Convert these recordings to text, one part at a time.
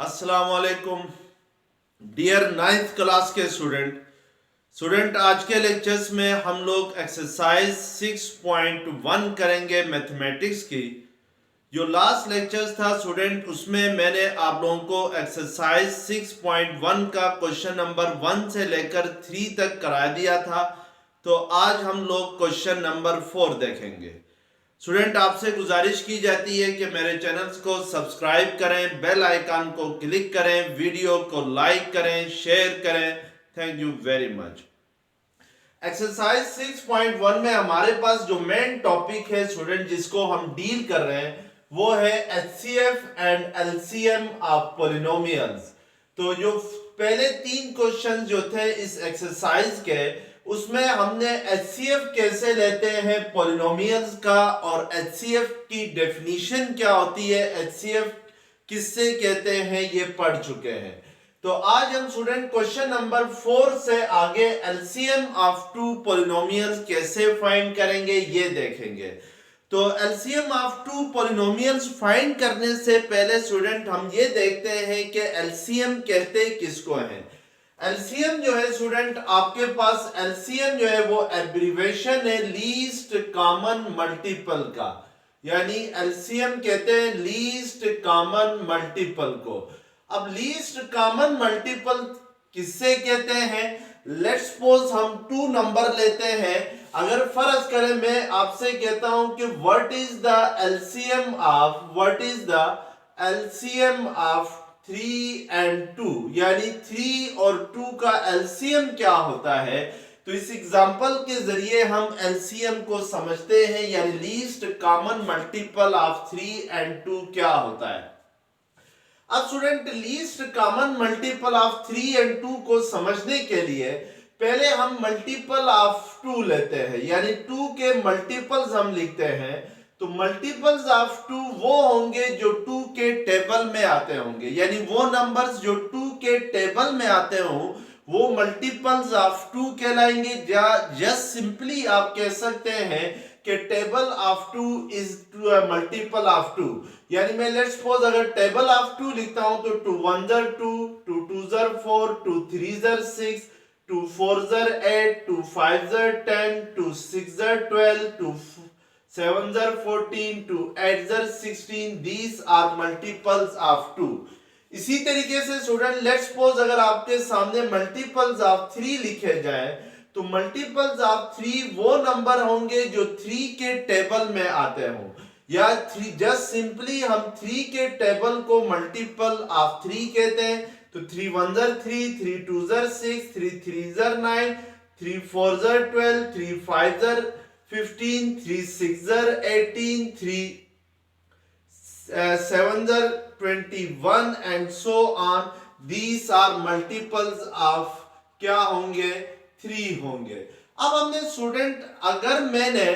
अस्सलाम वालेकुम dear ninth class के स्टूडेंट आज के लेक्चर्स में हम लोग एक्सरसाइज 6.1 करेंगे मैथमेटिक्स की। जो लास्ट लेक्चर्स था स्टूडेंट, उसमें मैंने आप लोगों को एक्सरसाइज 6.1 का क्वेश्चन नंबर 1 से लेकर 3 तक करा दिया था। तो आज हम लोग क्वेश्चन नंबर 4 देखेंगे। स्टूडेंट, आपसे गुजारिश की जाती है कि मेरे चैनल्स को सब्सक्राइब करें, बेल आइकन को क्लिक करें, वीडियो को लाइक करें, शेयर करें। Thank you very much. Exercise 6.1 में हमारे पास जो मेन टॉपिक है स्टूडेंट, जिसको हम डील कर रहे हैं, वो है HCF and LCM of polynomials. तो जो पहले 3 क्वेश्चन जो थे इस एक्सरसाइज के, उसमें हमने एचसीएफ कैसे लेते हैं पॉलिनोमियल्स का, और एचसीएफ की डेफिनेशन क्या होती है, एचसीएफ किससे कहते हैं, ये पढ़ चुके हैं। तो आज हम स्टूडेंट क्वेश्चन नंबर 4 से आगे एलसीएम ऑफ टू पॉलिनोमियल्स कैसे फाइंड करेंगे ये देखेंगे। तो LCM of two polynomials find करने से पहले स्टूडेंट हम ये देखते हैं कि एलसीएम कहते किसको हैं। एलसीएम जो है स्टूडेंट, आपके पास एलसीएम जो है वो एब्रिविएशन है लीस्ट कॉमन मल्टीपल का, यानी एलसीएम कहते हैं लीस्ट कॉमन मल्टीपल को। अब लीस्ट कॉमन मल्टीपल किससे कहते हैं? लेट्स सपोज हम 2 नंबर लेते हैं। अगर फर्ज करें मैं आपसे कहता हूं कि what is the LCM of 3 and 2, यानी 3 और 2 का एलसीएम क्या होता है। तो इस एग्जांपल के जरिए हम एलसीएम को समझते हैं, यानी least common multiple of 3 and 2 क्या होता है। अब student, least common multiple of 3 and 2 को समझने के लिए पहले हम मल्टीपल ऑफ 2 लेते हैं, यानी 2 के मल्टीपल्स हम लिखते हैं। तो मल्टीपल्स ऑफ 2 वो होंगे जो 2 के टेबल में आते होंगे, यानी वो नंबर्स जो 2 के टेबल में आते हों वो मल्टीपल्स ऑफ 2 कहलाएंगे। जस्ट सिंपली आप कह सकते हैं कि table of 2 is multiple of 2। यानी मैं लेट्स सपोज अगर टेबल ऑफ 2 लिखता हूं तो 2 1 ज़र 2, 2 2 ज़र 4, 2 3 ज़र 6, 2 4 ज़र 8, 2 5 ज़र 10, 2 6 ज़र 12, 2 7 ज़र 14, 2 8 ज़र 16। These are multiples of 2। इसी तरीके से स्टूडेंट, लेट्स सपोज अगर आपके सामने मल्टीपल्स ऑफ 3 लिखे जाए तो मल्टीपल्स ऑफ 3 वो नंबर होंगे जो 3 के टेबल में आते हों, या 3 जस्ट सिंपली हम 3 के टेबल को मल्टीपल ऑफ 3 कहते हैं। तो 3 1 ज़र 3, 3 2 ज़र 6, 3 3 ज़र 9, 3 4 ज़र 12, 3 5 ज़र 15, 3 6 ज़र 18, 3 7 ज़र 21 and so on. These are multiples of क्या होंगे? 3 होंगे। अब हमने स्टूडेंट, अगर मैंने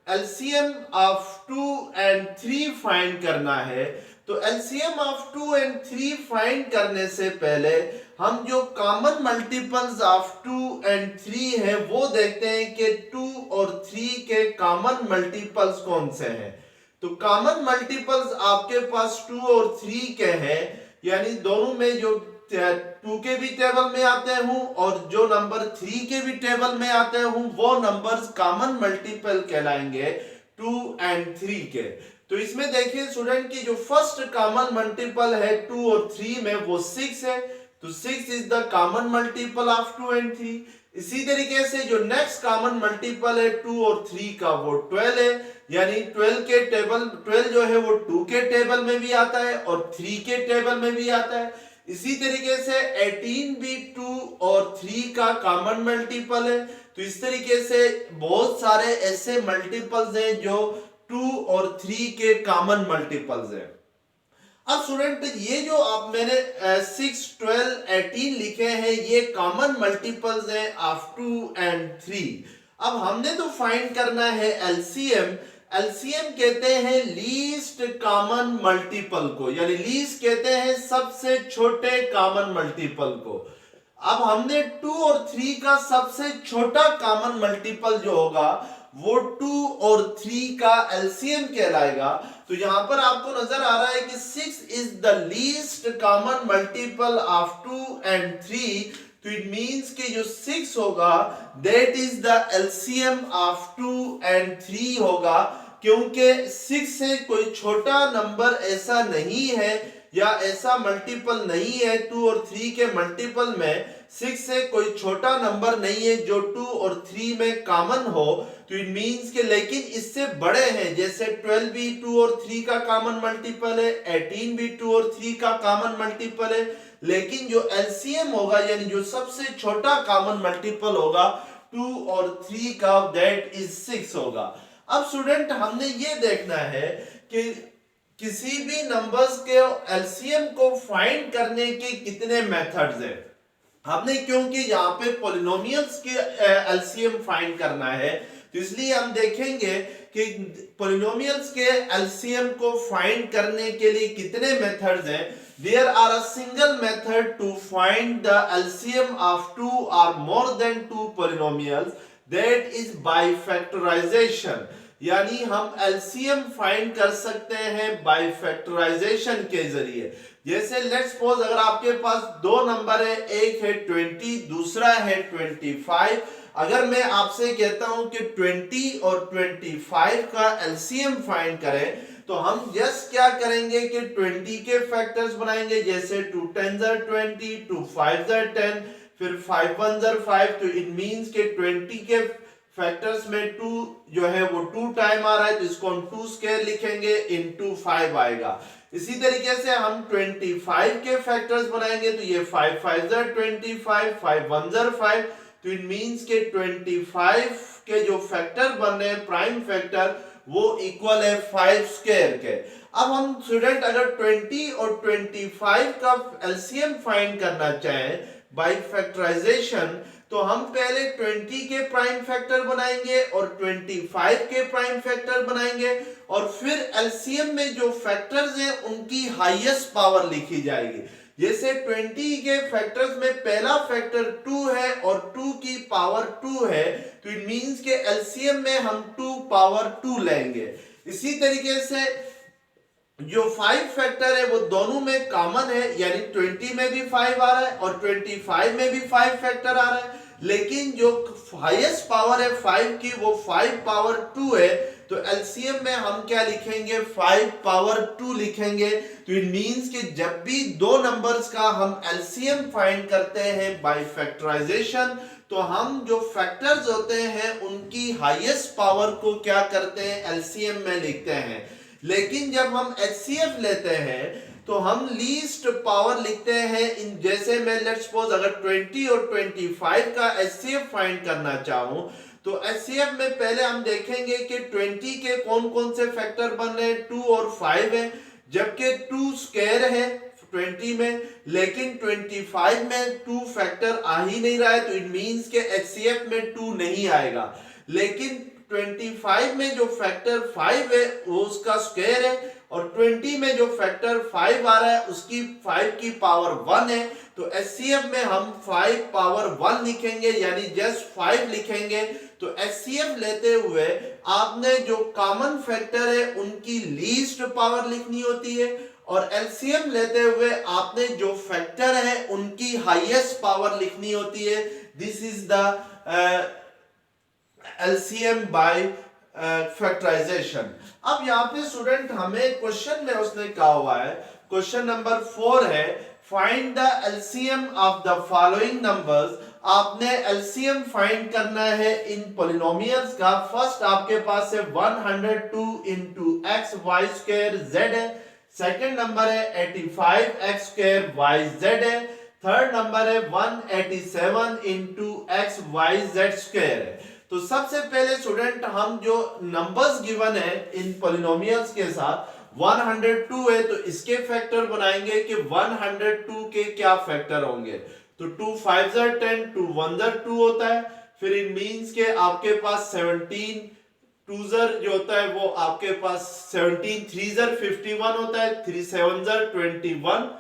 एलसीएम ऑफ 2 and 3 फाइंड करना है, तो एलसीएम ऑफ 2 and 3 फाइंड करने से पहले हम जो कॉमन मल्टीपल्स ऑफ 2 and 3 है वो देखते हैं कि 2 और 3 के कॉमन मल्टीपल्स कौन से हैं। तो कॉमन मल्टीपल्स आपके पास 2 और 3 के हैं, यानी दोनों में जो 2 के भी टेबल में आते हूं और जो नंबर 3 के भी टेबल में आते हूं वो नंबर्स कॉमन मल्टीपल कहलाएंगे 2 and 3 के। तो इसमें देखिए स्टूडेंट की जो फर्स्ट कॉमन मल्टीपल है 2 और 3 में वो 6 है। तो 6 is the common multiple of 2 and 3। इसी तरीके से जो नेक्स्ट कॉमन मल्टीपल है 2 और 3 का वो 12 है, यानी 12 जो है वो 2 के टेबल में भी आता है और 3 के टेबल में भी आता है। इसी तरीके से 18 भी 2 और 3 का कॉमन मल्टीपल है। तो इस तरीके से बहुत सारे ऐसे मल्टीपल्स हैं जो 2 और 3 के कॉमन मल्टीपल्स हैं। अब स्टूडेंट, ये जो आप मैंने 6 12 18 लिखे हैं ये कॉमन मल्टीपल्स हैं ऑफ 2 and 3। अब हमने तो फाइंड करना है एलसीएम। एलसीएम कहते हैं लीस्ट कॉमन मल्टीपल को, यानी लीस्ट कहते हैं सबसे छोटे कॉमन मल्टीपल को। अब हमने 2 और 3 का सबसे छोटा कॉमन मल्टीपल जो होगा वो 2 और 3 का एलसीएम कहलाएगा। तो यहां पर आपको नजर आ रहा है कि 6 is the least common multiple of 2 and 3। तो इट मींस कि जो 6 होगा that is the LCM of 2 and 3 होगा, क्योंकि 6 से कोई छोटा नंबर ऐसा नहीं है या ऐसा मल्टीपल नहीं है 2 और 3 के मल्टीपल में 6 से कोई छोटा नंबर नहीं है जो 2 और 3 में कॉमन हो। तो इट मींस के लेकिन इससे बड़े हैं, जैसे 12 भी 2 और 3 का कॉमन मल्टीपल है, 18 भी 2 और 3 का कॉमन मल्टीपल है, लेकिन जो एलसीएम होगा यानी जो सबसे छोटा कॉमन मल्टीपल होगा 2 और 3 का दैट इज 6 होगा। अब स्टूडेंट हमने ये देखना है कि किसी भी नंबर्स के एलसीएम को फाइंड करने के कितने मेथड्स हैं। हमने क्योंकि यहाँ पे पॉलिनोमियल्स के एलसीएम फाइंड करना है, तो इसलिए हम देखेंगे कि पॉलिनोमियल्स के एलसीएम को फाइंड करने के लिए कितने मेथड्स हैं। There are a single method to find the LCM of 2 और more than 2 polynomials, that is by factorisation. यानी हम एलसीएम फाइंड कर सकते हैं बाय फैक्टराइजेशन के जरिए। जैसे लेट्स सपोज अगर आपके पास दो नंबर है, एक है 20 दूसरा है 25। अगर मैं आपसे कहता हूं कि 20 और 25 का एलसीएम फाइंड करें, तो हम जस्ट क्या करेंगे कि 20 के फैक्टर्स बनाएंगे, जैसे 2 10 20, 2 5 10, फिर 5 1 5। तो इट मींस के 20 के फैक्टर्स में 2 जो है वो 2 टाइम आ रहा है, तो इसको हम 2 स्क्वायर लिखेंगे, इनटू 5 आएगा। इसी तरीके से हम 25 के फैक्टर्स बनाएंगे, तो ये 5 5 25, 5 1 5। तो इट मींस के 25 के जो फैक्टर बन रहे हैं प्राइम फैक्टर, वो इक्वल है 5 स्क्वायर के। अब हम स्टूडेंट अगर 20 और 25 का एलसीएम फाइंड करना चाहें बाय फैक्टराइजेशन, तो हम पहले 20 के प्राइम फैक्टर बनाएंगे और 25 के प्राइम फैक्टर बनाएंगे, और फिर एलसीएम में जो फैक्टर्स हैं उनकी हाईएस्ट पावर लिखी जाएगी। जैसे 20 के फैक्टर्स में पहला फैक्टर 2 है और 2 की पावर 2 है, तो इट मींस के एलसीएम में हम 2 पावर 2 लेंगे। इसी तरीके से जो 5 फैक्टर है वो दोनों में कॉमन है, यानी 20 में भी 5 आ रहा है और 25 में भी 5 फैक्टर आ रहा है, लेकिन जो हाईएस्ट पावर है 5 की वो 5 पावर 2 है। तो एलसीएम में हम क्या लिखेंगे, 5 पावर 2 लिखेंगे। तो इट मींस कि जब भी दो नंबर्स का हम एलसीएम फाइंड करते हैं बाय फैक्टराइजेशन, तो हम जो फैक्टर्स होते हैं उनकी हाईएस्ट पावर को क्या करते हैं, एलसीएम में लिखते हैं। लेकिन जब हम एचसीएफ लेते हैं तो हम लीस्ट पावर लिखते हैं। इन जैसे मैं लेट्स सपोज अगर 20 और 25 का एचसीएफ फाइंड करना चाहूं, तो एचसीएफ में पहले हम देखेंगे कि 20 के कौन कौन से फैक्टर बन रहे हैं, 2 और 5 है, जबकि 2 स्क्वायर है 20 में, लेकिन 25 में 2 फैक्टर आ ही नहीं रहा है, तो इट मींस के एचसीएफ में 2 नहीं आएगा। लेकिन 25 में जो फैक्टर 5 है वो उसका स्क्वायर है, और 20 में जो फैक्टर 5 आ रहा है उसकी 5 की पावर 1 है। तो एचसीएफ में हम 5 पावर 1 लिखेंगे, यानी जस्ट 5 लिखेंगे। तो एचसीएफ लेते हुए आपने जो कॉमन फैक्टर है उनकी लीस्ट पावर लिखनी होती है, और एलसीएम लेते हुए आपने जो फैक्टर है उनकी हाईएस्ट पावर लिखनी होती है। This is the LCM by factorisation. अब यहाँ पे स्टूडेंट हमें क्वेश्चन में उसने कहा हुआ है, क्वेश्चन नंबर 4 है, find the LCM of the following numbers. आपने एलसीएम फाइंड करना है इन पॉलिनोमियल्स का। फर्स्ट आपके पास है 102 into x y square z है, सेकेंड नंबर है 85 एक्स स्क्वायर वाई जेड है, थर्ड नंबर है 187 into x y z square है। तो सबसे पहले स्टूडेंट हम जो नंबर्स गिवन है इन पॉलिनोमियल्स के साथ 102 है, तो इसके फैक्टर बनाएंगे कि 102 के क्या फैक्टर होंगे। तो 2 5 10, 2 1 2 होता है, फिर इन मींस के आपके पास 17 2 जो होता है वो आपके पास 17 3 51 होता है, 3 7 21,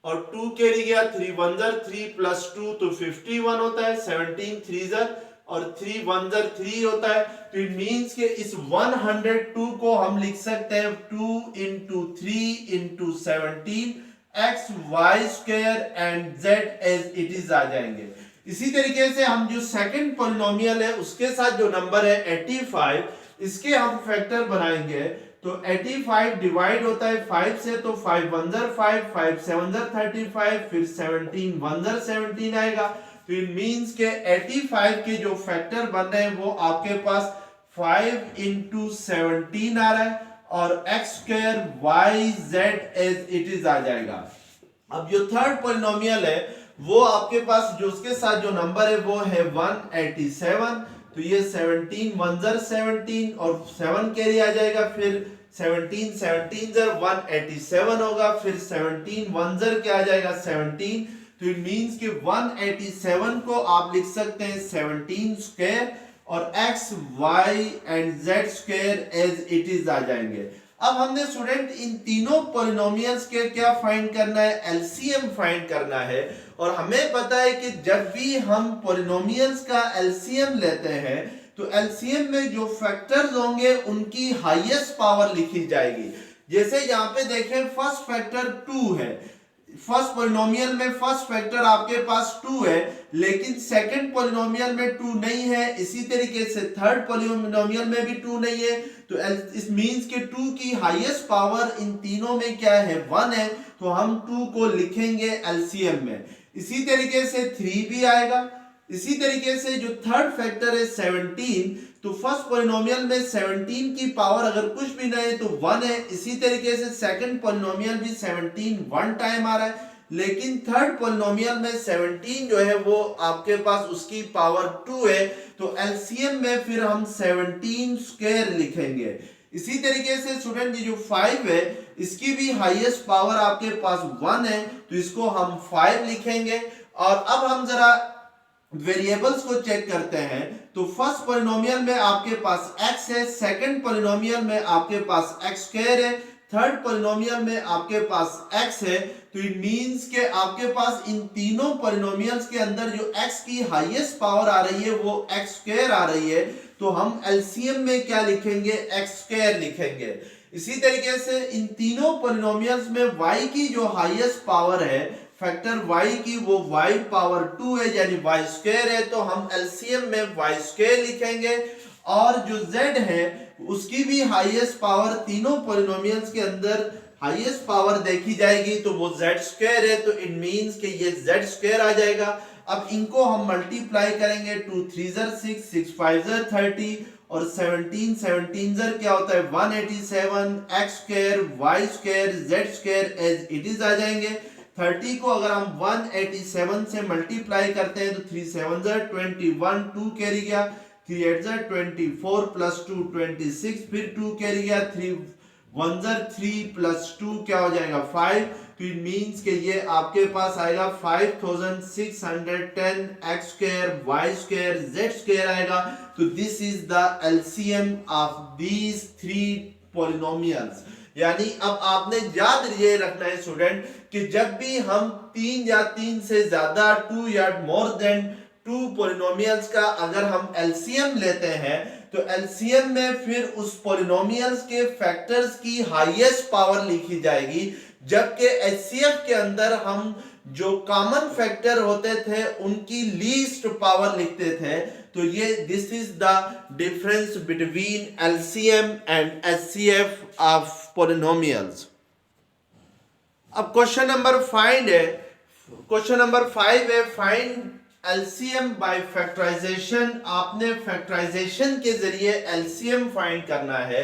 और 2 के लिए गया 3 1 3 प्लस 2 तो 51 होता है, 17 3 और 3 1 ज़र 3 होता है, तो इट मींस कि इस 102 को हम लिख सकते हैं 2 into 3 into 17 x y square and z as it is आ जाएंगे। इसी तरीके से हम जो सेकंड पॉलिनोमियल है उसके साथ जो नंबर है 85, इसके हम फैक्टर बनाएंगे। तो 85 डिवाइड होता है 5 से, तो 5 1 ज़र 5, 5 7 ज़र 35, फिर 17 1 ज़र 17 आएगा। तो इट मींस के 85 के जो फैक्टर बन रहे हैं वो आपके पास 5 into 17 आ रहा है और x square y z as it is आ जाएगा। अब जो थर्ड पॉलिनोमियल है वो आपके पास जो उसके साथ जो नंबर है वो है 187, तो ये 17 1 ज़र 17 और 7 कैरी आ जाएगा, फिर 17 17 ज़र 187 होगा, फिर 17 1 ज़र क्या आ जाएगा 17, तो इट मींस कि 187 को आप लिख सकते हैं 17 स्क्वायर और x y and z square as it is आ जाएंगे। अब हमने स्टूडेंट इन तीनों पॉलिनोमियल्स के क्या फाइंड करना है, एलसीएम फाइंड करना है। और हमें पता है कि जब भी हम पॉलिनोमियल्स का एलसीएम लेते हैं तो एलसीएम में जो फैक्टर्स होंगे उनकी हाईएस्ट पावर लिखी जाएगी। जैसे यहाँ पे देखें फर्स्ट फैक्टर 2 है, फर्स्ट पॉलिनोमियल में फर्स्ट फैक्टर आपके पास 2 है, लेकिन सेकंड पॉलिनोमियल में 2 नहीं है। इसी तरीके से थर्ड पॉलिनोमियल में भी 2 नहीं है, तो इस मींस के 2 की हाईएस्ट पावर इन तीनों में क्या है 1 है, तो हम 2 को लिखेंगे एलसीएम में। इसी तरीके से 3 भी आएगा। इसी तरीके से जो थर्ड फैक्टर है 17, तो फर्स्ट पॉलिनोमियल में 17 की पावर अगर कुछ भी नहीं है तो 1 है। इसी तरीके से सेकंड पॉलिनोमियल भी 17 1 टाइम आ रहा है, लेकिन थर्ड पॉलिनोमियल में 17 जो है वो आपके पास उसकी पावर 2 है, तो एलसीएम में फिर हम 17 स्क्वायर लिखेंगे। इसी तरीके से स्टूडेंट ये जो 5 है इसकी भी हाईएस्ट पावर आपके पास 1 है, तो इसको हम 5 लिखेंगे। और अब हम जरा वेरिएबल्स को चेक करते हैं, तो फर्स्ट पॉलिनोमियल में आपके पास x है, सेकंड पॉलिनोमियल में आपके पास x स्क्वायर है, थर्ड पॉलिनोमियल में आपके पास x है, तो इट मींस के आपके पास इन तीनों पॉलिनोमियल्स के अंदर जो x की हाईएस्ट पावर आ रही है वो x स्क्वायर आ रही है, तो हम एलसीएम में क्या लिखेंगे x स्क्वायर लिखेंगे। इसी तरीके से इन तीनों पॉलिनोमियल्स में y की जो हाईएस्ट पावर है फैक्टर y की वो y पावर 2 है यानी y स्क्वायर है, तो हम एलसीएम में y स्क्वायर लिखेंगे। और जो z है उसकी भी हाईएस्ट पावर तीनों पॉलिनोमियल्स के अंदर हाईएस्ट पावर देखी जाएगी, तो वो z स्क्वायर है, तो इट मींस कि ये z स्क्वायर आ जाएगा। अब इनको हम मल्टीप्लाई करेंगे, 2 3 ज़र 6 6 5 ज़र 30 और 17 17 ज़र क्या होता है 187, x square y square z square as it is आ जाएंगे। 30 को अगर हम 187 से मल्टीप्लाई करते हैं तो 3 7 ज़र 21, 2 कैरी गया, 3 8 ज़र 24 प्लस 2 26, फिर 2 कैरी गया, 3 1 ज़र 3 प्लस 2 क्या हो जाएगा 5, तो इट मींस कि ये आपके पास आएगा 5610 x square y square z square आएगा। तो this is the LCM of these 3 polynomials. यानी अब आपने याद ये रखना है स्टूडेंट कि जब भी हम 3 या 3 से ज्यादा 2 या मोर देन 2 पॉलिनोमियल्स का अगर हम एलसीएम लेते हैं तो एलसीएम में फिर उस पॉलिनोमियल्स के फैक्टर्स की हाईएस्ट पावर लिखी जाएगी, जबकि एचसीएफ के अंदर हम जो कॉमन फैक्टर होते थे उनकी लीस्ट पावर लिखते थे। तो ये this is the difference between LCM and HCF of polynomials. अब क्वेश्चन नंबर 5 है, क्वेश्चन नंबर 5 है फाइंड एलसीएम बाय फैक्टराइजेशन। आपने फैक्टराइजेशन के जरिए एलसीएम फाइंड करना है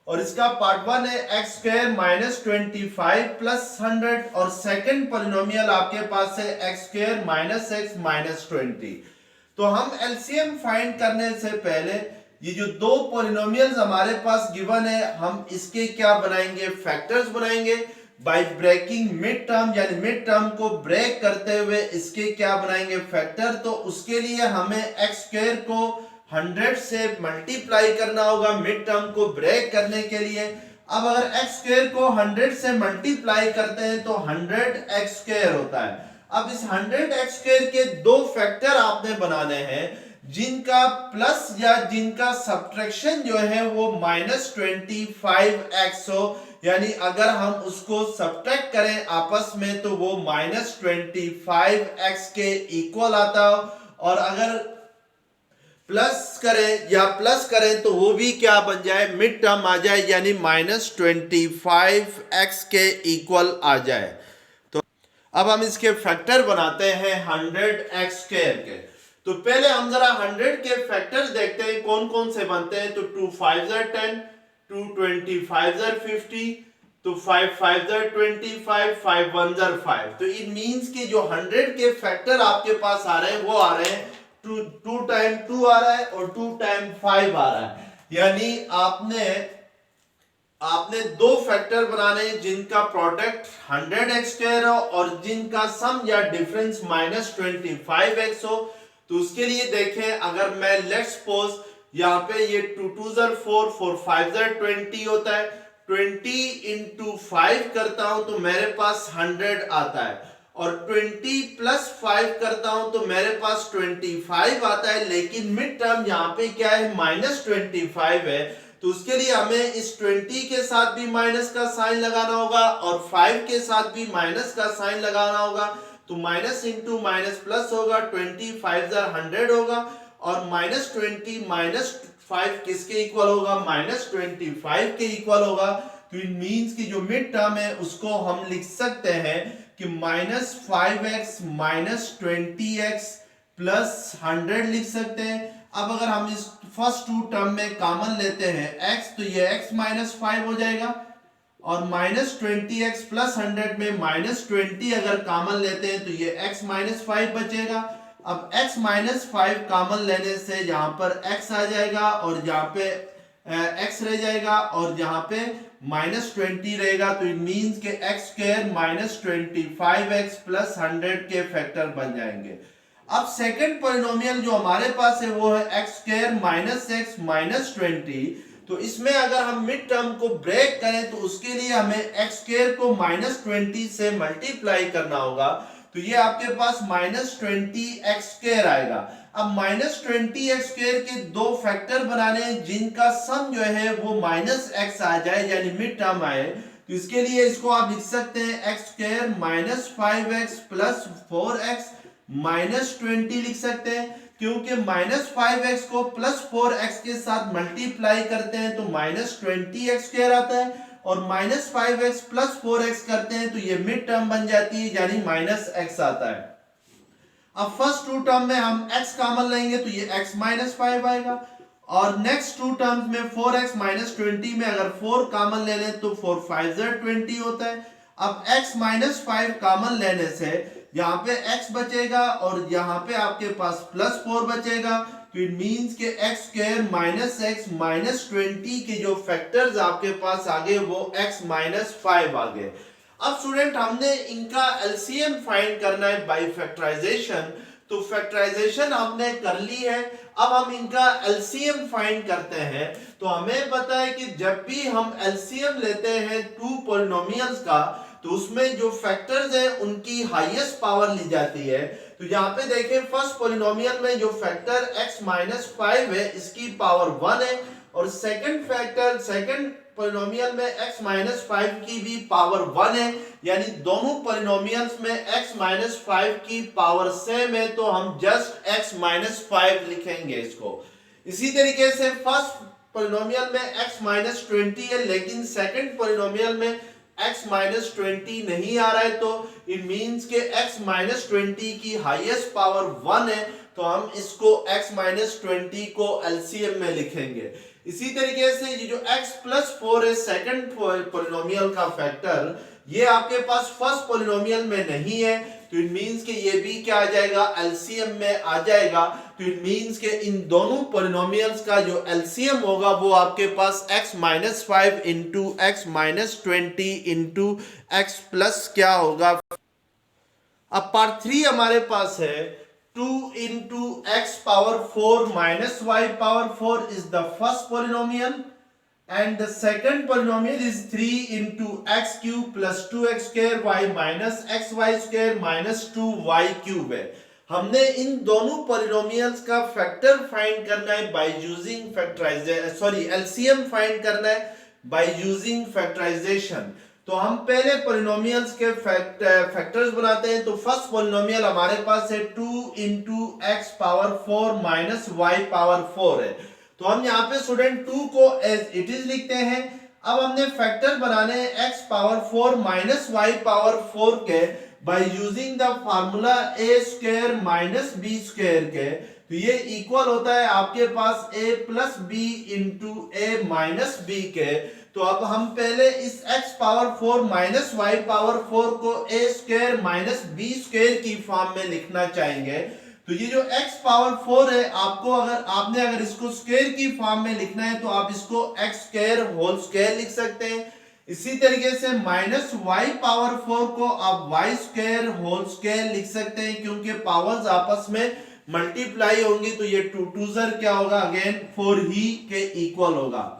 और इसका पार्ट 1 है x स्क्वायर माइनस 25 प्लस 100 और सेकंड पॉलिनोमियल आपके पास है x square minus x minus 20। तो हम एलसीएम फाइंड करने से पहले ये जो दो पॉलिनोमियल्स हमारे पास गिवन है हम इसके क्या बनाएंगे फैक्टर्स बनाएंगे बाय ब्रेकिंग मिड टर्म, यानी मिड टर्म को ब्रेक करते हुए इसके क्या बनाएंगे फैक्टर। तो उसके लिए हमें x स्क्वायर को 100 से मल्टीप्लाई करना होगा मिड टर्म को ब्रेक करने के लिए। अब अगर x स्क्वायर को 100 से मल्टीप्लाई करते हैं तो 100x स्क्वायर होता है। अब इस 100x स्क्वायर के दो फैक्टर आपने बनाने हैं जिनका प्लस या जिनका सब्ट्रैक्शन जो है वो -25x हो, यानी अगर हम उसको सब्ट्रैक्ट करें आपस में तो वो -25x के इक्वल आता हो, और अगर प्लस करें तो वो भी क्या बन जाए, मिड टर्म आ जाए, यानी -25x के इक्वल आ जाए। तो अब हम इसके फैक्टर बनाते हैं 100x स्क्वायर के। तो पहले हम जरा 100 के फैक्टर्स देखते हैं कौन कौन से बनते हैं। तो 2 5 10, 2 25 50, तो 5 5 25, 5 1 5। तो इट मींस कि जो 100 के फैक्टर आपके पास आ रहे हैं वो आ रहे हैं 2 टाइम 2 आ रहा है और 2 टाइम 5 आ रहा है, यानी आपने दो फैक्टर बनाने जिनका प्रोडक्ट 100x स्क्वायर हो और जिनका सम या डिफरेंस -25x हो। तो उसके लिए देखें, अगर मैं लेट्स सपोज यहाँ पे ये 2 2 4, 4 5 20 होता है, 20 इंटू 5 करता हूं तो मेरे पास 100 आता है, और 20 प्लस 5 करता हूं तो मेरे पास 25 आता है। लेकिन मिड टर्म यहाँ पे क्या है, -25 है, तो उसके लिए हमें इस 20 के साथ भी माइनस का साइन लगाना होगा और 5 के साथ भी माइनस का साइन लगाना होगा। तो माइनस इंटू माइनस प्लस होगा, 25 100 होगा, और -20 -5 किसके इक्वल होगा, -25 के इक्वल होगा। तो इट मींस कि जो मिड टर्म है उसको हम लिख सकते हैं कि -5x -20x प्लस 100 लिख सकते हैं। अब अगर हम इस फर्स्ट टू टर्म में कॉमन लेते हैं x, तो ये x -5 हो जाएगा, और -20x प्लस 100 में -20 अगर कॉमन लेते हैं तो ये x -5 बचेगा। अब x -5 कॉमन लेने से यहाँ पर x आ जाएगा और यहाँ पे x रह जाएगा और यहाँ पे -20 रहेगा। तो इट मींस के x स्क्वायर -25x प्लस 100 के फैक्टर बन जाएंगे। अब सेकंड पॉलिनोमियल जो हमारे पास है वो है x स्क्वायर -x -20। तो इसमें अगर हम मिड टर्म को ब्रेक करें तो उसके लिए हमें x स्क्वायर को -20 से मल्टीप्लाई करना होगा। तो ये आपके पास -20x स्क्वायर आएगा। अब -20x स्क्वायर के दो फैक्टर बनाने हैं जिनका सम जो है वो -x आ जाए, यानी मिड टर्म आए। तो इसके लिए इसको आप लिख सकते हैं x square -5x plus 4x -20 लिख सकते हैं, क्योंकि -5x को प्लस 4x के साथ मल्टीप्लाई करते हैं तो -20x स्क्वायर आता है, और -5x प्लस 4x करते हैं तो ये मिड टर्म बन जाती है, यानी -x आता है। अब फर्स्ट टू टर्म में हम x कॉमन लेंगे तो ये x -5 आएगा, और नेक्स्ट टू टर्म्स में 4x -20 में अगर 4 कॉमन ले लें तो 4 5 20 होता है। अब x -5 कॉमन लेने से यहाँ पे x बचेगा और यहाँ पे आपके पास +4 बचेगा। तो इट मींस के x स्क्वायर -x -20 के जो फैक्टर्स आपके पास आ गए वो x -5 आ गए। अब स्टूडेंट हमने इनका एलसीएम फाइंड करना है बाय फैक्टराइजेशन। तो फैक्टराइजेशन हमने कर ली है, अब हम इनका एलसीएम फाइंड करते हैं। तो हमें पता है कि जब भी हम एलसीएम लेते हैं टू पॉलिनोमियल्स का तो उसमें जो फैक्टर्स हैं उनकी हाईएस्ट पावर ली जाती है। तो यहाँ पे देखें फर्स्ट पॉलिनोमियल में जो फैक्टर x -5 है इसकी पावर 1 है, और सेकंड पॉलिनोमियल में x -5 की भी पावर 1 है, यानी दोनों पॉलिनोमियल्स में x -5 की पावर सेम है, तो हम जस्ट x -5 लिखेंगे इसको। इसी तरीके से फर्स्ट पॉलिनोमियल में x -20 है, लेकिन सेकंड पॉलिनोमियल में x -20 नहीं आ रहा है, तो इट मींस के x -20 की हाईएस्ट पावर 1 है, तो हम इसको x -20 को एलसीएम में लिखेंगे। इसी तरीके से ये जो x +4 है सेकंड पॉलिनोमियल का फैक्टर, ये आपके पास फर्स्ट पॉलिनोमियल में नहीं है, तो इट मींस के ये भी क्या आ जाएगा, एलसीएम में आ जाएगा। तो इट मींस के इन दोनों पॉलिनोमियल्स का जो एलसीएम होगा वो आपके पास x -5 into x -20 into x plus क्या होगा। अब पार्ट 3 हमारे पास है 2 into x power 4 minus y power 4 is the first polynomial, and the second polynomial is 3 into x cube plus 2x square y minus xy square minus 2y cube है। हमने इन दोनों polynomials का फैक्टर फाइंड करना है by using factorisation, LCM find करना है by using factorisation. तो हम पहले पॉलिनोमियल्स के फैक्टर्स बनाते हैं। तो फर्स्ट पॉलिनोमियल हमारे पास है 2 into x power 4 minus y power 4 है। तो हम यहाँ पे स्टूडेंट 2 को एज इट इज लिखते हैं। अब हमने फैक्टर बनाने हैं x power 4 minus y power 4 के by using the formula a square minus b square के। तो ये इक्वल होता है आपके पास a plus B into A minus b के। तो अब हम पहले इस x power 4 minus y power 4 को a square minus b square की फॉर्म में लिखना चाहेंगे। तो ये जो x पावर 4 है, आपने अगर इसको स्क्वायर की फॉर्म में लिखना है तो आप इसको x स्क्वायर होल स्क्वायर लिख सकते हैं। इसी तरीके से माइनस वाई पावर 4 को आप y स्क्वायर होल स्क्वायर लिख सकते हैं, क्योंकि पावर्स आपस में मल्टीप्लाई होंगी। तो ये 2 जर क्या होगा, अगेन 4 ही के इक्वल होगा।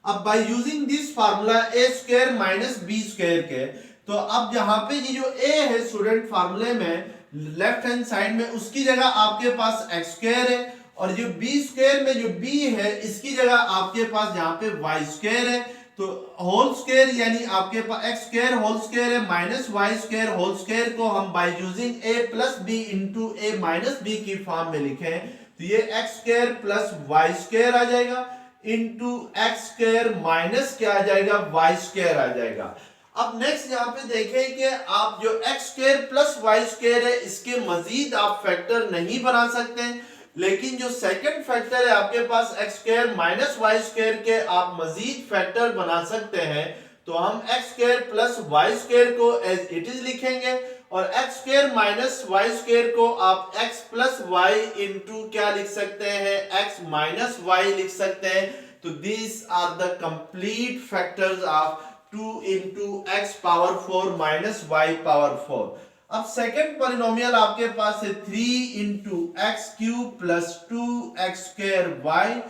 अब by using this formula a square minus b square के, तो अब यहाँ पे ये जो a है स्टूडेंट फार्मूले में लेफ्ट हैंड साइड में, उसकी जगह आपके पास x स्क्वायर है, और जो b स्क्वायर में जो b है इसकी जगह आपके पास यहाँ पे y स्क्वायर है। तो होल स्क्वायर यानी आपके पास x स्क्वायर होल स्क्वायर है minus Y square whole square को हम by using a plus B into A minus B की फॉर्म में लिखें। तो ये x square plus Y square आ जाएगा इंटू एक्स स्क्वायर माइनस क्या आ जाएगा, वाई स्क्वायर आ जाएगा। अब नेक्स्ट यहाँ पे देखें कि आप जो x square plus Y square है इसके मजीद आप फैक्टर नहीं बना सकते हैं, लेकिन जो सेकंड फैक्टर है आपके पास X square minus Y square के आप मजीद फैक्टर बना सकते हैं। तो हम X square plus Y square को एज इट इज लिखेंगे, और X square minus Y square को आप एक्स प्लस वाई इंटू क्या लिख सकते हैं, एक्स माइनस वाई लिख सकते हैं। तो this are the complete factors of 2 into x power 4 minus y power 4। अब सेकेंड पॉलिनोमियल आपके पास है 3 into x cube plus 2 x square y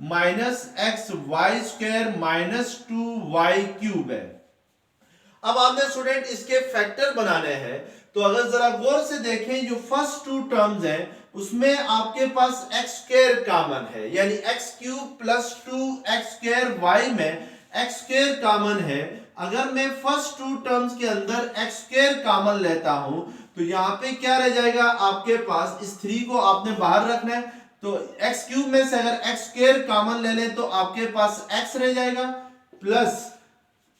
minus x y square minus 2 y cube है। अब आपने स्टूडेंट इसके फैक्टर बनाने हैं। तो अगर जरा गौर से देखें, जो फर्स्ट 2 टर्म्स हैं उसमें आपके पास एक्स स्क्वायर कॉमन है, यानी x cube plus 2 x square y में एक्स स्क्वायर कॉमन है। अगर मैं फर्स्ट 2 टर्म्स के अंदर एक्स स्क्वायर कॉमन लेता हूं तो यहाँ पे क्या रह जाएगा आपके पास, इस 3 को आपने बाहर रखना है। तो एक्स क्यूब में से अगर एक्स स्क्वायर कॉमन ले लें तो आपके पास एक्स रह जाएगा, प्लस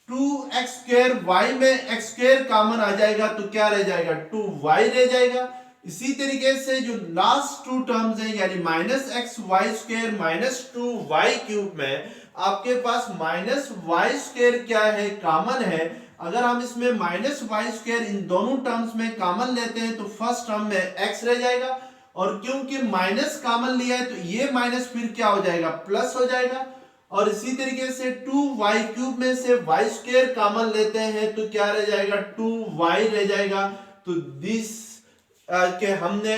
2x स्क्वायर y में x स्क्वायर कॉमन आ जाएगा तो क्या रह जाएगा, 2y रह जाएगा। इसी तरीके से जो लास्ट 2 टर्म्स हैं यानी minus x y square minus 2y cube में आपके पास माइनस वाई स्क्वायर क्या है, कॉमन है। अगर हम इसमें माइनस वाई स्क्वायर इन दोनों टर्म्स में कॉमन लेते हैं तो फर्स्ट टर्म में x रह जाएगा, और क्योंकि माइनस कॉमन लिया है तो ये माइनस फिर क्या हो जाएगा, प्लस हो जाएगा। और इसी तरीके से 2y क्यूब में से y स्क्वायर कॉमन लेते हैं तो क्या रह जाएगा, 2y रह जाएगा। तो दिस के हमने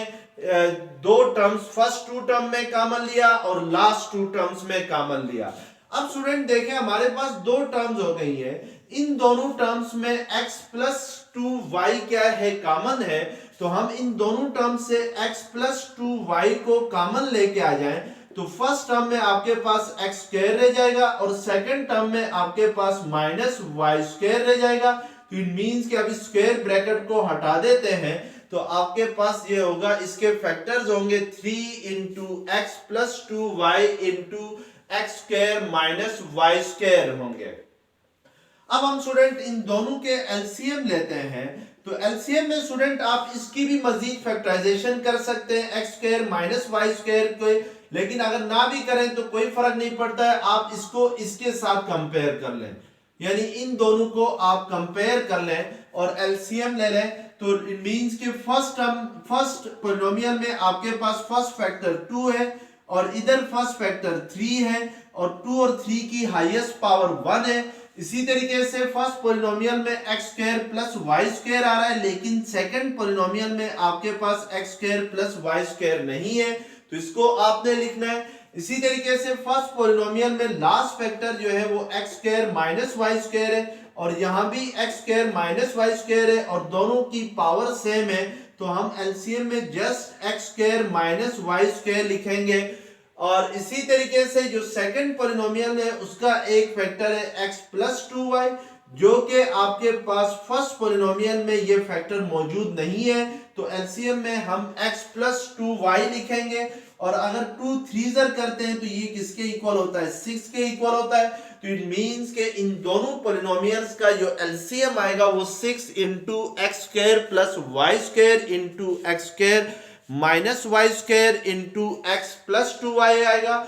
2 टर्म्स फर्स्ट 2 टर्म में कॉमन लिया और लास्ट 2 टर्म्स में कॉमन लिया। अब स्टूडेंट देखें हमारे पास 2 टर्म्स हो गई है, इन दोनों टर्म्स में x प्लस 2y क्या है, कॉमन है। तो हम इन दोनों टर्म्स से x प्लस 2y को कॉमन लेके आ जाएं तो फर्स्ट टर्म में आपके पास एक्स स्क्वायर रह जाएगा और सेकंड टर्म में आपके पास माइनस वाई स्क्वायर रह जाएगा। तो इट मींस कि अब इस स्क्वायर ब्रैकेट को हटा देते हैं तो आपके पास ये होगा, इसके फैक्टर्स होंगे 3 into x plus 2y into x square minus Y square होंगे। अब हम स्टूडेंट इन दोनों के एलसीएम लेते हैं। तो एलसीएम में स्टूडेंट आप इसकी भी मजीद फैक्टराइजेशन कर सकते हैं x square minus Y square को, लेकिन अगर ना भी करें तो कोई फर्क नहीं पड़ता है, आप इसको इसके साथ कंपेयर कर लें, यानी इन दोनों को आप कंपेयर कर लें और एलसीएम ले लें। तो इट मींस कि फर्स्ट पॉलिनोमियल में आपके पास फर्स्ट फैक्टर 2 है और इधर फर्स्ट फैक्टर 3 है और 2 और 3 की हाईएस्ट पावर 1 है। इसी तरीके से फर्स्ट पॉलिनोमियल में x square plus Y square आ रहा है, लेकिन सेकंड पॉलिनोमियल में आपके पास X square plus Y square नहीं है, तो इसको आपने लिखना है। इसी तरीके से फर्स्ट पॉलिनोमियल में लास्ट फैक्टर जो है वो x square minus Y square है और यहाँ भी x square minus Y square है और दोनों की पावर सेम है, तो हम एलसीएम में just x square minus Y square लिखेंगे। और इसी तरीके से जो सेकंड पॉलिनोमियल है उसका एक फैक्टर है एक्स प्लस 2y, जो कि आपके पास फर्स्ट पॉलिनोमियल में ये फैक्टर मौजूद नहीं है, तो एलसीएम में हम x प्लस 2y लिखेंगे। और अगर 2 3 करते हैं तो ये किसके इक्वल होता है, 6 के इक्वल होता है। तो इट मींस के इन दोनों पॉलिनोमियल्स का जो एलसीएम आएगा वो 6 into x square plus Y square into x square minus Y square into x plus 2y आएगा।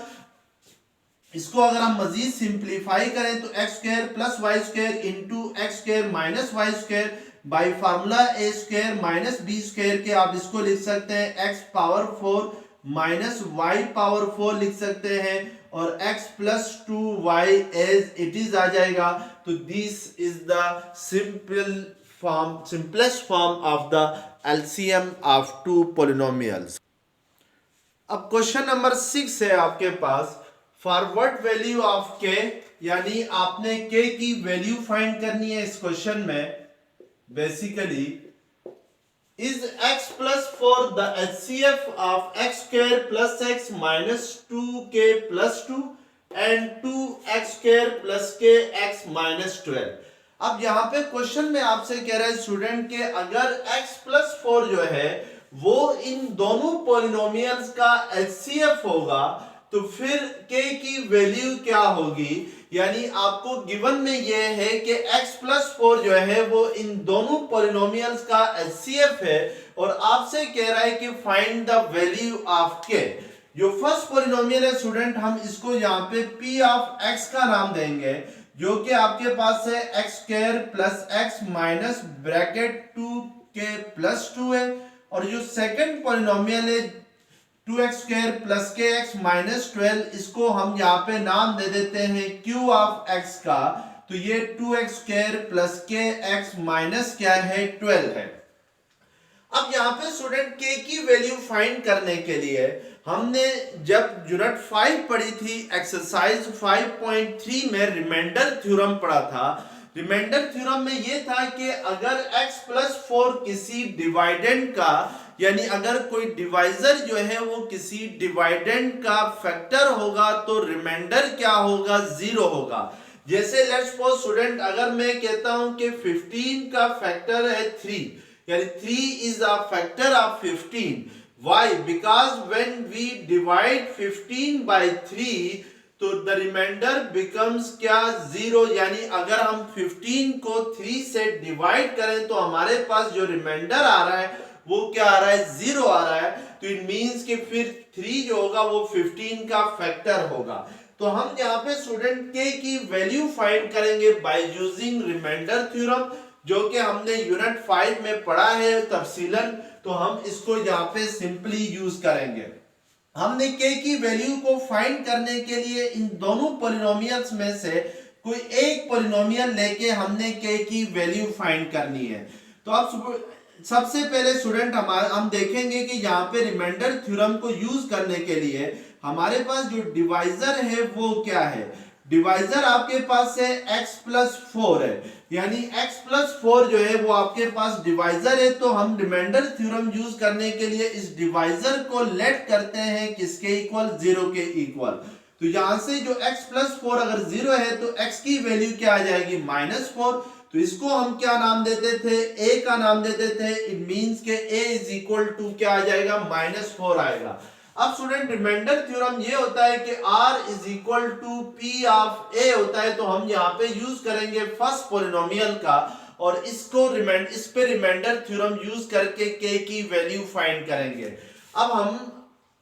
इसको अगर हम मजीद सिंप्लीफाई करें तो x square plus Y square into x square minus Y square by formula a square minus b square के आप इसको लिख सकते हैं x power 4 minus y power 4 लिख सकते हैं, और x plus 2y as it is आ जाएगा। तो this is the simplest form of the LCM of two polynomials। अब क्वेश्चन नंबर 6 है आपके पास, फॉरवर्ड वैल्यू ऑफ k, यानी आपने k की वैल्यू फाइंड करनी है। इस क्वेश्चन में basically is x plus 4 the HCF of x square plus x minus 2k plus 2 and 2x square plus k x minus 12। अब यहाँ पे क्वेश्चन में आपसे कह रहा है स्टूडेंट के अगर x plus 4 जो है वो इन दोनों पॉलिनोमियल्स का HCF होगा तो फिर k की वैल्यू क्या होगी। यानी आपको गिवन में ये है कि x प्लस 4 जो है वो इन दोनों पॉलिनोमियल्स का HCF है, और आपसे कह रहा है कि find the value of k। जो फर्स्ट पॉलिनोमियल है स्टूडेंट, हम इसको यहाँ पे p ऑफ x का नाम देंगे, जो कि आपके पास है x square plus x minus bracket 2k plus 2 है। और जो सेकंड पॉलिनोमियल है 2x स्क्वायर प्लस के एक्स माइनस 12, इसको हम यहाँ पे नाम दे देते हैं q ऑफ x का। तो ये 2x स्क्वायर प्लस के एक्स माइनस क्या है 12 है। अब यहाँ पे स्टूडेंट k की वैल्यू फाइंड करने के लिए हमने जब यूनिट 5 पढ़ी थी एक्सरसाइज 5.3 में रिमाइंडर थ्योरम पढ़ा था। रिमाइंडर थ्योरम में ये था कि अगर x प्लस 4 किसी डिवाइडेंड का, यानी अगर कोई डिवाइजर जो है वो किसी डिवाइडेंड का फैक्टर होगा तो रिमाइंडर क्या होगा, 0 होगा। जैसे लेट्स सपोज स्टूडेंट, अगर मैं कहता हूं कि 15 का फैक्टर है 3, यानी 3 is a factor of 15। Why? Because when we divide 15 by 3 तो द रिमाइंडर बिकम्स क्या, 0। यानी अगर हम 15 को 3 से डिवाइड करें तो हमारे पास जो रिमाइंडर आ रहा है वो क्या आ रहा है, 0 आ रहा है। तो इट मींस कि फिर 3 जो होगा वो 15 का फैक्टर होगा। तो हम यहाँ पे स्टूडेंट k की वैल्यू फाइंड करेंगे बाय यूजिंग रिमाइंडर थ्योरम, जो कि हमने यूनिट 5 में पढ़ा है तफसीलन। तो हम इसको यहाँ पे सिंपली यूज करेंगे। हमने k की वैल्यू को फाइंड करने के लिए इन दोनों पॉलिनोमियल्स में से कोई एक पॉलिनोमियल लेके हमने k की वैल्यू फाइंड करनी है। तो अब सबसे पहले स्टूडेंट हम देखेंगे कि यहाँ पे रिमाइंडर थ्योरम को यूज करने के लिए हमारे पास जो डिवाइजर है वो क्या है। डिवाइजर आपके पास है x प्लस 4 है, यानी x प्लस 4 जो है वो आपके पास डिवाइजर है। तो हम रिमाइंडर थ्योरम यूज करने के लिए इस डिवाइजर को लेट करते हैं किसके इक्वल, 0 के इक्वल। तो यहां से जो x प्लस 4 अगर 0 है तो x की वैल्यू क्या आ जाएगी, -4। तो इसको हम क्या नाम देते थे, a का नाम देते थे। इट मींस के a इज इक्वल टू क्या आ जाएगा, -4 आएगा। अब स्टूडेंट रिमाइंडर थ्योरम ये होता है कि r is equal to p of a होता है। तो हम यहाँ पे यूज करेंगे फर्स्ट पॉलिनोमियल का, और इसको इस पे रिमाइंडर थ्योरम यूज करके k की वैल्यू फाइंड करेंगे। अब हम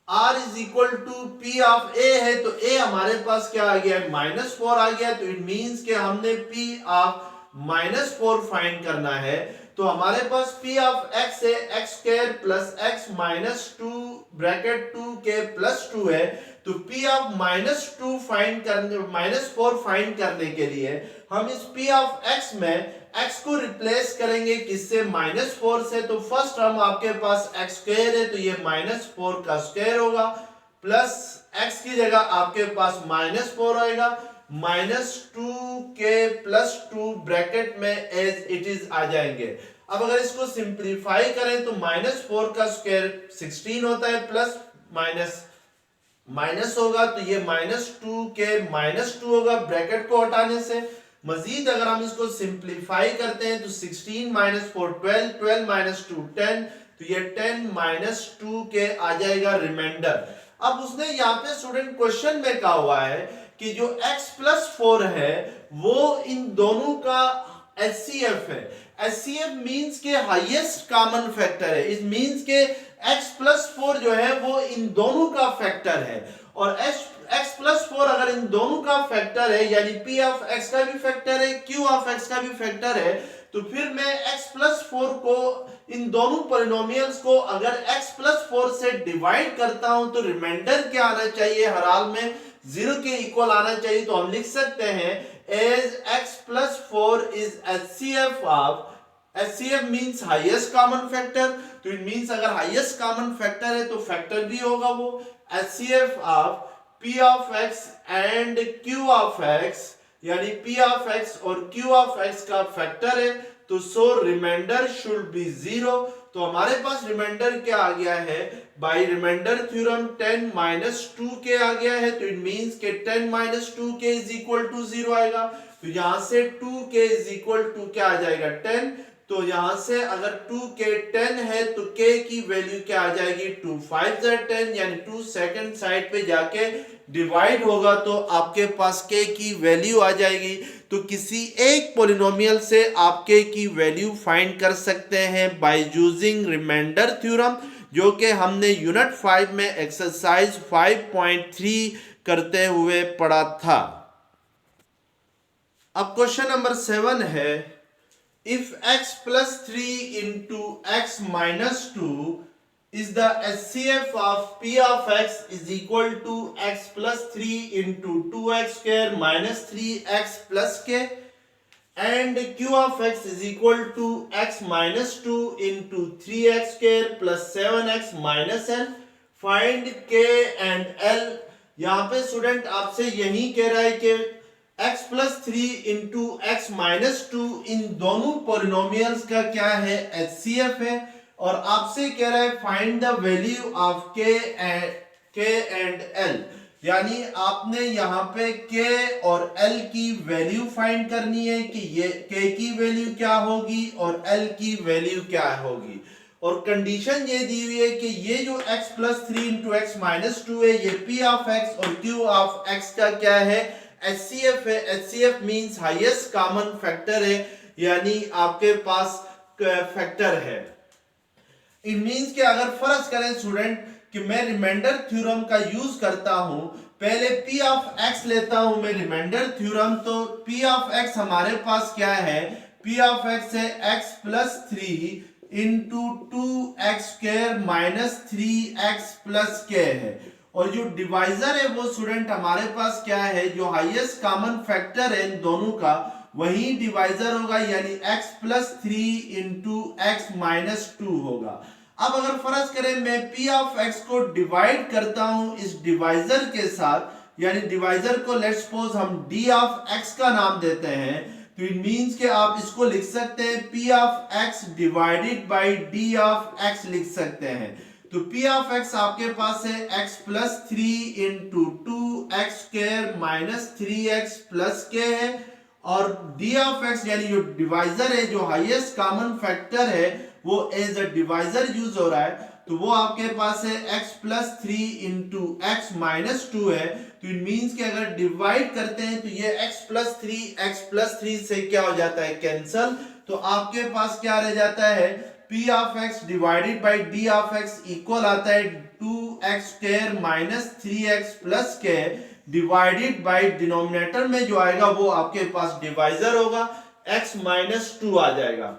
r is equal to p of a है, तो a हमारे पास क्या आ गया, -4 आ गया। तो इट मींस के हमने p ऑफ -4 फाइंड करना है। तो हमारे पास p ऑफ x है x square plus x minus 2 bracket 2k plus 2 है। तो p ऑफ -2 फाइंड करने, -4 फाइंड करने के लिए हम इस p ऑफ x में x को रिप्लेस करेंगे किससे, -4 से। तो फर्स्ट हम आपके पास x स्क्वायर है तो ये -4 का स्क्वायर होगा, प्लस x की जगह आपके पास -4 आएगा, -2k प्लस 2 ब्रैकेट में एज इट इज आ जाएंगे। अब अगर इसको सिंप्लीफाई करें तो -4 का स्क्वायर 16 होता है, प्लस माइनस माइनस होगा तो ये -2 के -2 होगा ब्रैकेट को हटाने से। मजीद अगर हम इसको सिंप्लीफाई करते हैं तो 16 - 4 12, 12 - 2 10, तो ये 10 - 2 के आ जाएगा रिमाइंडर। अब उसने यहाँ पे स्टूडेंट क्वेश्चन में कहा हुआ है कि जो x + 4 है वो इन दोनों का HCF है। HCF मींस के हाईएस्ट कॉमन फैक्टर है। इट मींस के x + 4 जो है वो इन दोनों का फैक्टर है, और x + 4 अगर इन दोनों का फैक्टर है यानी p ऑफ x का भी फैक्टर है, q ऑफ x का भी फैक्टर है, तो फिर मैं x + 4 को इन दोनों पॉलिनोमियल्स को अगर x + 4 से डिवाइड करता हूं तो रिमाइंडर क्या आना चाहिए, हर हाल में 0 के इक्वल आना चाहिए। तो हम लिख सकते हैं as x + 4 is HCF of, HCF means highest common factor, तो it means अगर highest common factor है तो फैक्टर भी होगा वो HCF of p of x and q of x, यानी p of x और q of x का फैक्टर है, तो सो रिमाइंडर शुड बी 0। तो हमारे पास रिमाइंडर क्या आ गया है, बाय रिमाइंडर थ्योरम 10 - 2k आ गया है, तो इट मींस के 10 - 2k = 0 आएगा। तो यहां से 2k = क्या आ जाएगा 10, तो यहां से अगर 2k 10 है तो k की वैल्यू क्या आ जाएगी 2 5 10, यानी 2 सेकंड साइड पे जाके डिवाइड होगा तो आपके पास k की वैल्यू आ जाएगी। तो किसी एक पॉलिनोमियल से आप k की वैल्यू फाइंड कर सकते हैं बाय यूजिंग रिमाइंडर थ्योरम, जो कि हमने यूनिट 5 में एक्सरसाइज 5.3 करते हुए पढ़ा था। अब क्वेश्चन नंबर 7 है, if x + 3 into x - 2 is the HCF of p of x is equal to x + 3 into 2x² - 3x + k, and q of x is equal to x - 2 into 3x² + 7x - l, find k and l। यहाँ पे student आपसे यही कह रहा है कि x + 3 into x - 2 इन दोनों polynomials का क्या है HCF है, और आपसे कह रहा है find the value of k and l, यानी आपने यहाँ पे k और l की वैल्यू फाइंड करनी है कि ये k की वैल्यू क्या होगी और l की वैल्यू क्या होगी। और कंडीशन ये दी हुई है कि ये जो x + 3 into x - 2 है ये p of x और q of x का क्या है HCF है। HCF means highest common factor है, यानी आपके पास फैक्टर है। इट मींस कि अगर फर्ज करें स्टूडेंट कि मैं रिमाइंडर थ्योरम का यूज करता हूं, पहले p ऑफ x लेता हूं मैं रिमाइंडर थ्योरम, तो p ऑफ x हमारे पास क्या है, p ऑफ x है x + 3 into 2x² - 3x + k है, और जो डिवाइजर है वो स्टूडेंट हमारे पास क्या है, जो हाईएस्ट कॉमन फैक्टर है इन दोनों का वही डिवाइजर होगा, यानी x + 3 into x - 2 होगा। अब अगर फर्ज करें मैं p ऑफ x को डिवाइड करता हूं इस डिवाइजर के साथ, यानी डिवाइजर को लेट्स सपोज हम d ऑफ x का नाम देते हैं, तो इट मींस कि आप इसको लिख सकते हैं p of x divided by d of x लिख सकते हैं। तो p ऑफ x आपके पास है x + 3 into 2x² - 3x + k है, और d ऑफ x यानी जो डिवाइजर है जो हाईएस्ट कॉमन फैक्टर है वो एज अ डिवाइजर यूज हो रहा है, तो वो आपके पास है x + 3 into x - 2 है। तो इट मींस कि अगर डिवाइड करते हैं तो ये x + 3 से क्या हो जाता है कैंसल, तो आपके पास क्या रह जाता है p of x divided by d of x equal आता है 2x² - 3x + k divided by denominator में जो आएगा वो आपके पास डिवाइजर होगा x - 2 आ जाएगा।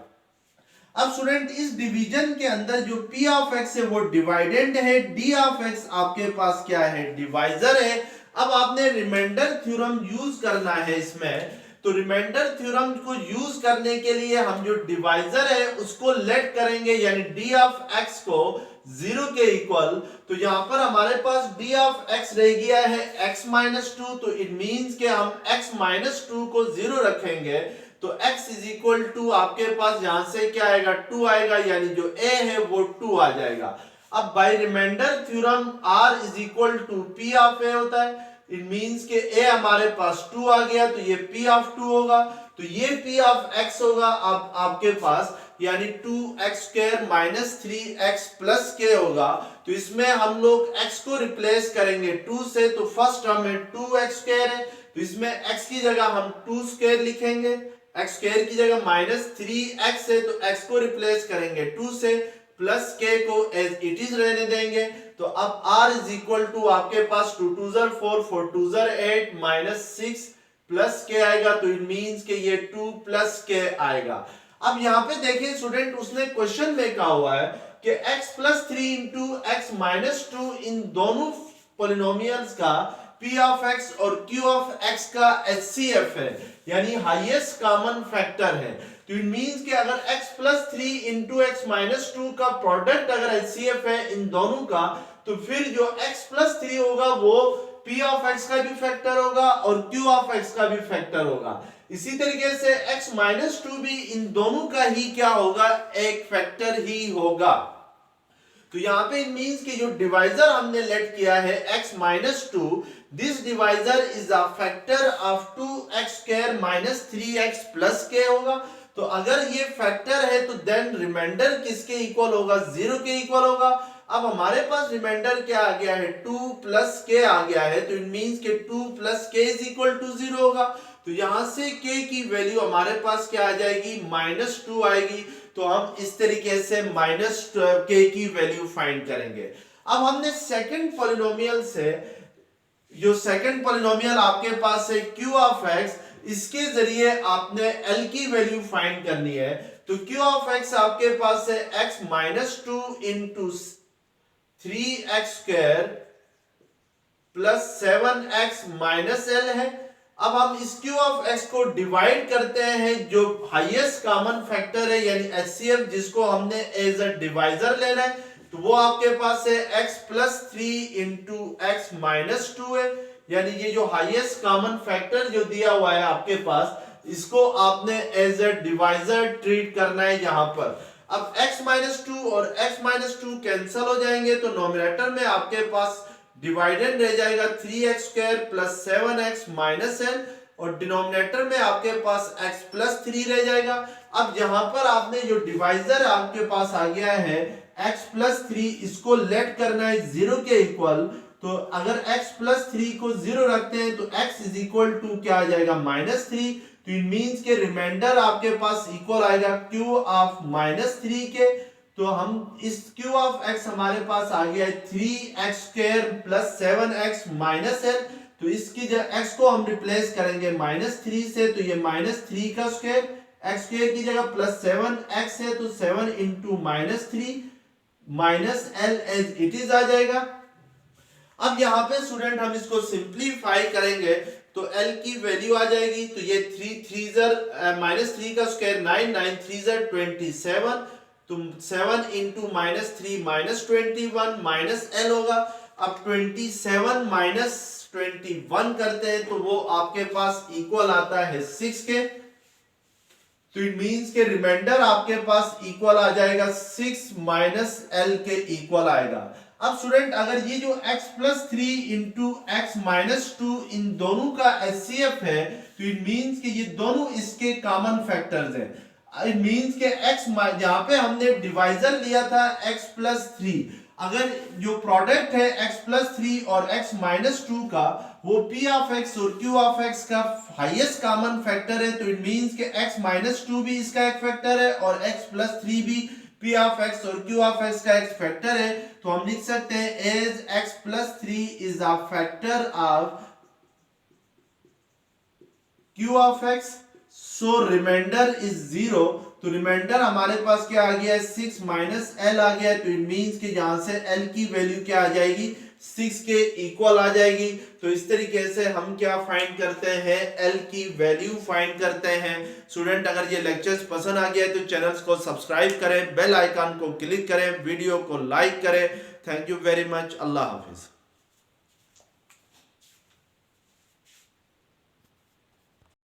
अब स्टूडेंट इस डिवीजन के अंदर जो p ऑफ x है वो डिवाइडेंड है, d ऑफ x आपके पास क्या है डिवाइजर है। अब आपने रिमाइंडर थ्योरम यूज करना है इसमें, तो रिमाइंडर थ्योरम को यूज करने के लिए हम जो डिवाइजर है उसको लेट करेंगे, यानी d ऑफ x को 0 के इक्वल, तो यहां पर हमारे पास d ऑफ x रह गया है x - 2, तो इट मींस कि हम x - 2 को 0 रखेंगे, तो x इज इक्वल टू आपके पास यहां से क्या आएगा 2 आएगा, यानी जो a है वो 2 आ जाएगा। अब by remainder theorem r is equal to p of a होता है। इट मींस के a हमारे पास 2 आ गया तो ये p ऑफ 2 होगा, तो ये p ऑफ x होगा अब आपके पास, यानी 2x square minus 3x plus k होगा। तो इसमें हम लोग x को रिप्लेस करेंगे 2 से, तो फर्स्ट टर्म में 2x स्क्वायर है, तो इसमें x की जगह हम 2 स्क्वायर लिखेंगे, x स्क्वायर की जगह माइनस 3x है तो x को रिप्लेस करेंगे 2 से, प्लस k को एज इट इज रहने देंगे। तो अब r इज इक्वल टू आपके पास 2 2 4 4 2 8 माइनस 6 प्लस k आएगा, तो इट मींस के ये 2 प्लस k आएगा। अब यहाँ पे देखिए स्टूडेंट, उसने क्वेश्चन में कहा हुआ है कि x plus 3 into x minus 2 इन दोनों पॉलिनोमियल्स का p ऑफ x और q ऑफ x का HCF है, यानी हाईएस्ट कॉमन फैक्टर है। तो इट मींस कि अगर x plus 3 into x minus 2 का प्रोडक्ट अगर HCF है इन दोनों का, तो फिर जो x प्लस 3 होगा वो p ऑफ x का भी फैक्टर होगा और q ऑफ x का भी फैक्टर होगा। इसी तरीके से x माइनस 2 भी इन दोनों का ही क्या होगा, एक फैक्टर ही होगा। तो यहाँ पे इट मींस कि जो डिवाइजर हमने लेट किया है x minus 2, this divisor is a factor of 2x square minus 3x plus k होगा। तो अगर ये फैक्टर है तो देन रिमाइंडर किसके इक्वल होगा, 0 के इक्वल होगा। अब हमारे पास रिमाइंडर क्या आ गया है, 2 प्लस k आ गया है, तो इट मींस के 2 plus k is equal to 0 होगा। तो यहां से k की वैल्यू हमारे पास क्या आ जाएगी, -2 आएगी। तो हम इस तरीके से -k की वैल्यू फाइंड करेंगे। अब हमने सेकंड पॉलिनोमियल से, जो सेकंड पॉलिनोमियल आपके पास है q ऑफ x, इसके जरिए आपने l की वैल्यू फाइंड करनी है। तो q ऑफ x आपके पास है x minus 2 into 3x square plus 7x minus l है। अब हम इस q ऑफ x को डिवाइड करते हैं जो हाईएस्ट कॉमन फैक्टर है, यानी HCF, जिसको हमने एज अ डिवाइजर लेना है। तो वो आपके पास है x plus 3 into x minus 2 है, यानी ये जो हाईएस्ट कॉमन फैक्टर जो दिया हुआ है आपके पास, इसको आपने एज अ डिवाइजर ट्रीट करना है यहाँ पर। अब x माइनस 2 और x माइनस 2 कैंसिल हो जाएंगे, तो नोमिनेटर में आपके पास डिवाइडेड रह जाएगा 3x square plus 7x minus l, और डिनोमिनेटर में आपके पास x प्लस 3 रह जाएगा। अब यहाँ पर आपने जो डिवाइजर आपके पास आ गया है x प्लस 3, इसको लेट करना है 0 के इक्वल। तो अगर x प्लस 3 को 0 रखते हैं तो x इज इक्वल टू क्या आ जाएगा, -3। तो इट मींस के रिमाइंडर आपके पास इक्वल आएगा q ऑफ -3 के। तो हम इस q ऑफ x हमारे पास आ गया है 3x square plus 7x minus l। तो इसकी जगह x को हम रिप्लेस करेंगे -3 से, तो ये -3 का स्क्वायर, x स्क्वायर की जगह प्लस 7x है, तो 7 into -3 minus l as it is आ जाएगा। अब यहाँ पे स्टूडेंट हम इसको सिंप्लीफाई करेंगे तो l की वैल्यू आ जाएगी, तो ये 3 का स्क्वायर 9 9 3 27, तो 7 इंटू -3 -21 माइनस l होगा। अब 27 माइनस 21 करते हैं तो वो आपके पास इक्वल आता है 6 के। तो इट मींस के रिमाइंडर आपके पास इक्वल आ जाएगा 6 माइनस l के इक्वल आएगा। अब स्टूडेंट अगर ये जो x plus 3 into x minus 2 इन दोनों का HCF है, तो इट मींस कि ये दोनों इसके कॉमन फैक्टर्स हैं। इट मींस के x, यहाँ पे हमने डिवाइजर लिया था x प्लस 3, अगर जो प्रोडक्ट है x प्लस 3 और x माइनस 2 का, वो p ऑफ x और q ऑफ x का हाईएस्ट कॉमन फैक्टर है। तो इट मींस के x माइनस 2 भी इसका एक फैक्टर है और x प्लस 3 भी p ऑफ x और q ऑफ x का एक फैक्टर है। तो हम लिख सकते हैं as x plus 3 is a factor of q of x, so remainder is 0। तो रिमाइंडर हमारे पास क्या आ गया है, 6 माइनस l आ गया है। तो इट मींस कि यहां से l की वैल्यू क्या आ जाएगी, 6 के इक्वल आ जाएगी। तो इस तरीके से हम क्या फाइंड करते हैं, l की वैल्यू फाइंड करते हैं। स्टूडेंट अगर ये लेक्चर्स पसंद आ गया है तो चैनल्स को सब्सक्राइब करें, बेल आइकन को क्लिक करें, वीडियो को लाइक करें। Thank you very much. Allah Hafiz.